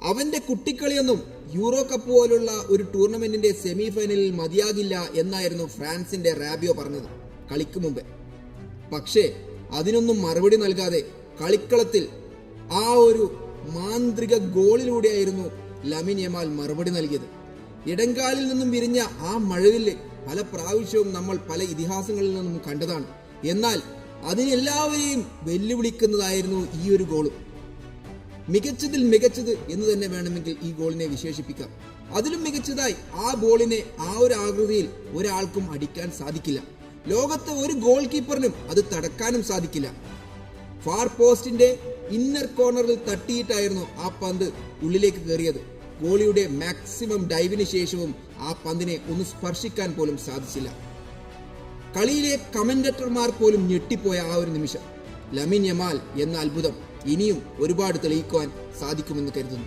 അവന്റെ കുട്ടിക്കളിയൊന്നും euro cup പോലുള്ള ഒരു ടൂർണമെന്റിന്റെ സെമി ഫൈനലിൽ മതിയാകില്ല എന്നായിരുന്നു ഫ്രാൻസിന്റെ റാബിയോ പറഞ്ഞത് കളിക്ക് മുമ്പേ. പക്ഷേ അതിനൊന്നും മറുപടി നൽകാതെ കളിക്കളത്തിൽ ആ ഒരു മാന്ത്രിക ഗോളിലൂടെയായിരുന്നു ലമിൻ യമാൽ മറുപടി നൽകിയത്. ഇടങ്കാലിൽ നിന്നും വിരിഞ്ഞ ആ മഴവില്ല് പല പ്രാവശ്യവും നമ്മൾ പല ഇതിഹാസങ്ങളിൽ നിന്നും കണ്ടതാണ്. എന്നാൽ അതിനെല്ലാവരെയും വെല്ലുവിളിക്കുന്നതായിരുന്നു ഈ ഒരു ഗോളും. മികച്ചതിൽ മികച്ചത് എന്ന് തന്നെ വേണമെങ്കിൽ ഈ ഗോളിനെ വിശേഷിപ്പിക്കാം. അതിലും മികച്ചതായി ആ ബോളിനെ ആ ഒരു ആകൃതിയിൽ ഒരാൾക്കും അടിക്കാൻ സാധിക്കില്ല. ലോകത്തെ ഒരു ഗോൾ കീപ്പറിനും അത് തടക്കാനും സാധിക്കില്ല. ഫാർ പോസ്റ്റിന്റെ ഇന്നർ കോർണറിൽ തട്ടിയിട്ടായിരുന്നു ആ പന്ത് ഉള്ളിലേക്ക് കയറിയത്. ഗോളിയുടെ മാക്സിമം ഡൈവിന് ശേഷവും ആ പന്തിനെ ഒന്ന് സ്പർശിക്കാൻ പോലും സാധിച്ചില്ല. കളിയിലെ കമന്റേറ്റർമാർ പോലും ഞെട്ടിപ്പോയ ആ ഒരു നിമിഷം. ലമിൻ യമാൽ എന്ന അത്ഭുതം ഇനിയും ഒരുപാട് തെളിയിക്കുവാൻ സാധിക്കുമെന്ന് കരുതുന്നു.